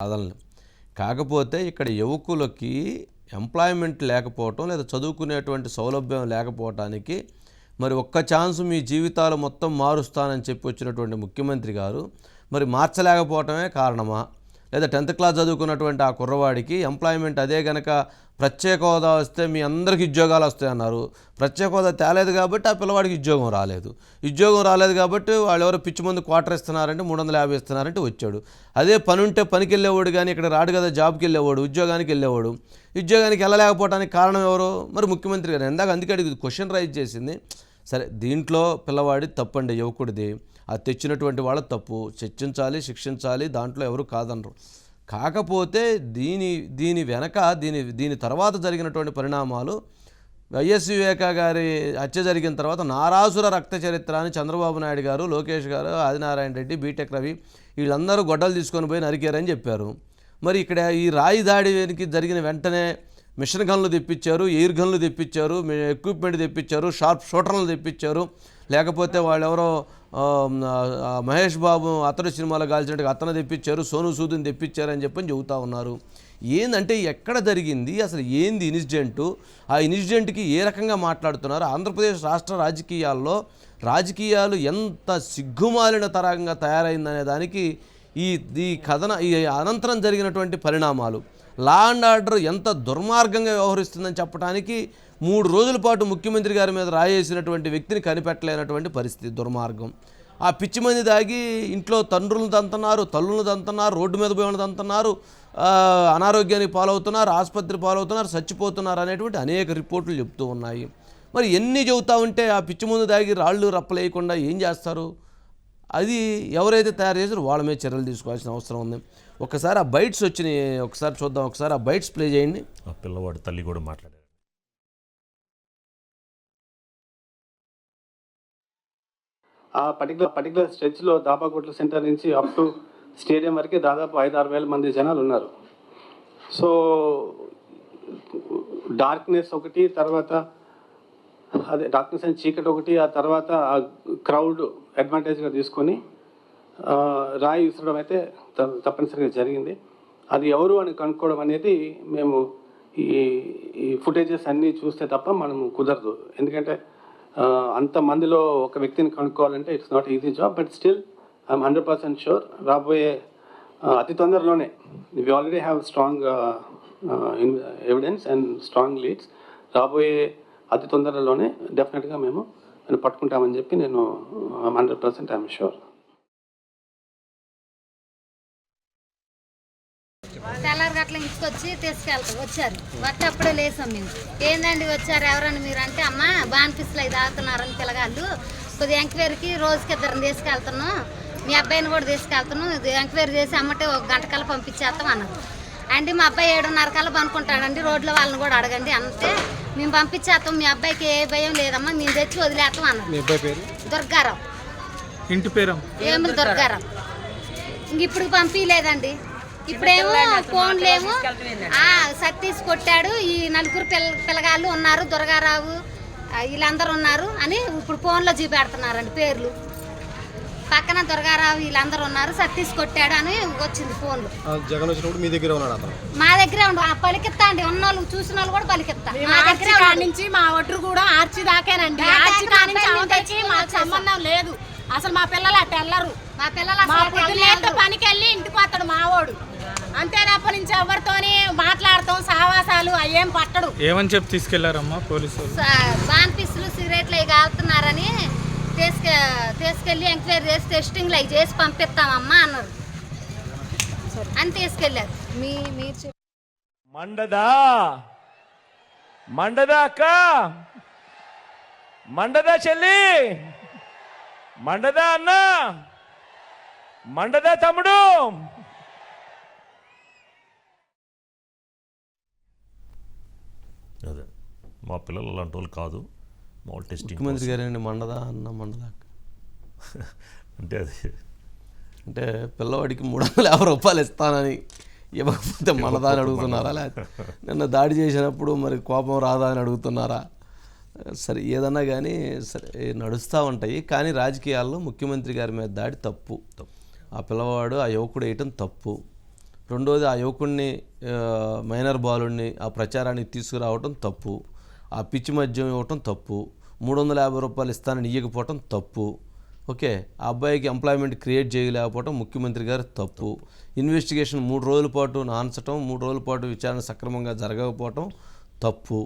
కాదనలేం. కాకపోతే ఇక్కడ యువకులకి ఎంప్లాయ్మెంట్ లేకపోవటం లేదా చదువుకునేటువంటి సౌలభ్యం లేకపోవటానికి మరి ఒక్క ఛాన్స్ మీ జీవితాలు మొత్తం మారుస్తానని చెప్పి వచ్చినటువంటి ముఖ్యమంత్రి గారు మరి మార్చలేకపోవటమే కారణమా, లేదా 10th క్లాస్ చదువుకున్నటువంటి ఆ కుర్రవాడికి ఎంప్లాయ్మెంట్ అదే గనక ప్రత్యేక హోదా వస్తే మీ అందరికీ ఉద్యోగాలు వస్తాయన్నారు. ప్రత్యేక హోదా తేలేదు కాబట్టి ఆ పిల్లవాడికి ఉద్యోగం రాలేదు కాబట్టి వాళ్ళు ఎవరో పిచ్చి మంది క్వార్టర్ ఇస్తున్నారంటే 350 ఇస్తున్నారంటే వచ్చాడు. అదే పని ఉంటే పనికి వెళ్ళేవాడు, కానీ ఇక్కడ రాడు కదా, జాబ్కి వెళ్ళేవాడు, ఉద్యోగానికి వెళ్ళలేకపోవడానికి కారణం ఎవరు? మరి ముఖ్యమంత్రి గారు. అందుకే అడిగి క్వశ్చన్ రైజ్ చేసింది. సరే, దీంట్లో పిల్లవాడి తప్పండి, యువకుడిది, అది తెచ్చినటువంటి వాళ్ళ తప్పు, చర్చించాలి, శిక్షించాలి, దాంట్లో ఎవరు కాదనరు. కాకపోతే దీని వెనక దీని తర్వాత జరిగినటువంటి పరిణామాలు, వైఎస్ వివేక గారి హత్య జరిగిన తర్వాత నారాసుర రక్త చరిత్ర అని చంద్రబాబు నాయుడు గారు, లోకేష్ గారు, ఆదినారాయణ రెడ్డి, బీటెక్ రవి వీళ్ళందరూ గొడ్డలు తీసుకొని పోయి నరికారని చెప్పారు. మరి ఇక్కడ ఈ రాయి దాడికి జరిగిన వెంటనే మిషన్ గన్లు తెప్పించారు, ఎయిర్ గన్లు తెప్పించారు, ఎక్విప్మెంట్ తెప్పించారు, షార్ప్ షూటర్లు తెప్పించారు, లేకపోతే వాళ్ళెవరో మహేష్ బాబు అతడు సినిమాలో కాల్చినట్టుగా అతను తెప్పించారు, సోను సూద్ని తెప్పించారని చెప్పని చెబుతూ ఉన్నారు. ఏందంటే ఎక్కడ జరిగింది, అసలు ఏంది ఇన్సిడెంటు, ఆ ఇన్సిడెంట్కి ఏ రకంగా మాట్లాడుతున్నారు? ఆంధ్రప్రదేశ్ రాష్ట్ర రాజకీయాలు ఎంత సిగ్గుమాలిన తరంగా తయారైందనే దానికి ఈ అనంతరం జరిగినటువంటి పరిణామాలు, లా అండ్ ఆర్డర్ ఎంత దుర్మార్గంగా వ్యవహరిస్తుందని చెప్పడానికి 3 రోజుల పాటు ముఖ్యమంత్రి గారి మీద రాయేసినటువంటి వ్యక్తిని కనిపెట్టలేనటువంటి పరిస్థితి, దుర్మార్గం. ఆ పిచ్చి మంది దాగి ఇంట్లో తండ్రులను తంతున్నారు, తల్లులను తంతున్నారు, రోడ్డు మీద పోయి తంతున్నారు, అనారోగ్యానికి పాలవుతున్నారు, ఆసుపత్రి పాలవుతున్నారు, చచ్చిపోతున్నారు అనేటువంటి అనేక రిపోర్టులు చెప్తూ ఉన్నాయి. మరి ఎన్ని చెబుతూ ఉంటే ఆ పిచ్చి మందు దాగి రాళ్ళు రప్పలేయకుండా ఏం చేస్తారు? అది ఎవరైతే తయారు చేసారో వాళ్ళ మీద చర్యలు తీసుకోవాల్సిన అవసరం ఉంది. ఒకసారి ఆ బైట్స్ వచ్చినాయి, ఒకసారి చూద్దాం, ఒకసారి ఆ బైట్స్ ప్లే చేయండి. ఆ పిల్లవాడు తల్లి కూడా మాట్లాడారు. ఆ పర్టికులర్ స్ట్రెచ్లో దాబాకోట్ల సెంటర్ నుంచి అప్ టు స్టేడియం వరకు దాదాపు 5-6 వేల మంది జనాలు ఉన్నారు. సో డార్క్నెస్ ఒకటి, తర్వాత అదే డార్క్నెస్ అండ్ చీకటి ఒకటి, ఆ తర్వాత ఆ క్రౌడ్ అడ్వాంటేజ్గా తీసుకొని రాయి విసరడం అయితే తప్పనిసరిగా జరిగింది. అది ఎవరు అని కనుక్కోవడం అనేది మేము ఈ ఫుటేజెస్ అన్నీ చూస్తే తప్ప మనము కుదరదు. ఎందుకంటే అంతమందిలో ఒక వ్యక్తిని కనుక్కోవాలంటే it's not easy job. But still I'm 100% sure రాబోయే అతి తొందరలోనే we already have strong evidence and strong leads. రాబోయే అతి తొందరలోనే డెఫినెట్గా మేము పట్టుకుంటామని చెప్పి నేను 100% ఐఎమ్ షూర్. తెల్లారి గట్ల ఇంటికొచ్చి వచ్చారు. వచ్చేప్పుడే లేసాం మేము. ఏందండి వచ్చారు ఎవరని మీరు అంటే, అమ్మ బాన్పిస్లు అవి తాగుతున్నారని పిల్లగాళ్ళు, కొద్దిగా ఎంక్వైరీకి రోజుకి 2 తీసుకెళ్తున్నాం, మీ అబ్బాయిని కూడా తీసుకెళ్తున్నాం, ఎంక్వైరీ చేసి అమ్మటే 1 గంట కల్లా పంపించేస్తాం అన్నారు. అండి మా అబ్బాయి 7:30 కల్లా పనుకుంటాడండి, రోడ్లో వాళ్ళని కూడా అడగండి అంటే మేము పంపించేస్తాం, మీ అబ్బాయికి ఏ భయం లేదమ్మా, మేము తెచ్చి వదిలేస్తాం అన్నారు. దుర్గారావు ఇంటి పేరు ఏమి దుర్గారావు. ఇంక ఇప్పుడు పంపించలేదండి. ఇప్పుడేమో ఫోన్లేమో సతీష్ కొట్టాడు, ఈ 4 పిల్లగాళ్ళు ఉన్నారు, దుర్గారావు వీళ్ళందరూ ఉన్నారు అని ఇప్పుడు ఫోన్లో చూపెడుతున్నారండి పేర్లు. పక్కన దుర్గారావు వీళ్ళందరూ ఉన్నారు, సతీష్ కొట్టాడు అని వచ్చింది ఫోన్లో. జగన్ వచ్చినప్పుడు మీ దగ్గర ఉన్నాడు అతను? మా దగ్గరే ఉండు, పలికిస్తా అండి, ఉన్నోళ్ళు చూసిన వాళ్ళు కూడా పలికిస్తా. మా దగ్గర నుంచి మా ఒడ్రు కూడా ఆర్చి దాకేనండి, ఆర్చి కానించి మాకు సంబంధం లేదు. అసలు మా పిల్లలు అట్ట వెళ్ళరు, మా పొద్దున్నేతో పనికి వెళ్ళి ఇంటికి పోతాడు మావోడు, అంతే తప్ప నుంచి ఎవరితోని మాట్లాడతాం సావాసాలు అయ్యేం పట్టడు. ఏమని చెప్పి తీసుకెళ్లారమ్మా పోలీసులు? బాన్పిస్లు సిగరెట్లు అవి కాలుతున్నారని తీసుకెళ్ళి ఎంక్వైరీ చేసి టెస్టింగ్లు అవి చేసి పంపిస్తామమ్మా అన్నారు అని తీసుకెళ్ళారు. మీరు మండదా అక్క, మండదా చెల్లి, మండదా అన్న, మండదా తమ్ముడు. అదే మా పిల్లలు అలాంటి వాళ్ళు కాదు, మా వాళ్ళు టెస్టింగ్. ముఖ్యమంత్రి గారండి మండదా అన్న మండదా అంటే అది అంటే పిల్లవాడికి 350 రూపాయలు ఇస్తానని ఇవ్వకపోతే మండదా అని అడుగుతున్నారా, లేకపోతే నిన్న దాడి చేసినప్పుడు మరి కోపం రాదా అని అడుగుతున్నారా? సరే, ఏదన్నా కానీ సరే నడుస్తూ ఉంటాయి. కానీ రాజకీయాల్లో ముఖ్యమంత్రి గారి మీద దాడి తప్పు, ఆ పిల్లవాడు ఆ యువకుడు వేయటం తప్పు. రెండోది ఆ యువకుడిని మైనర్ బాలుడిని ఆ ప్రచారానికి తీసుకురావటం తప్పు, ఆ పిచ్చి మద్యం ఇవ్వటం తప్పు, 350 రూపాయలు ఇస్తానని ఇవ్వకపోవటం తప్పు. ఓకే, ఆ అబ్బాయికి ఎంప్లాయ్మెంట్ క్రియేట్ చేయలేకపోవటం ముఖ్యమంత్రి గారు తప్పు. ఇన్వెస్టిగేషన్ 3 రోజుల పాటు నాన్చటం, 3 రోజుల పాటు విచారణ సక్రమంగా జరగకపోవటం తప్పు.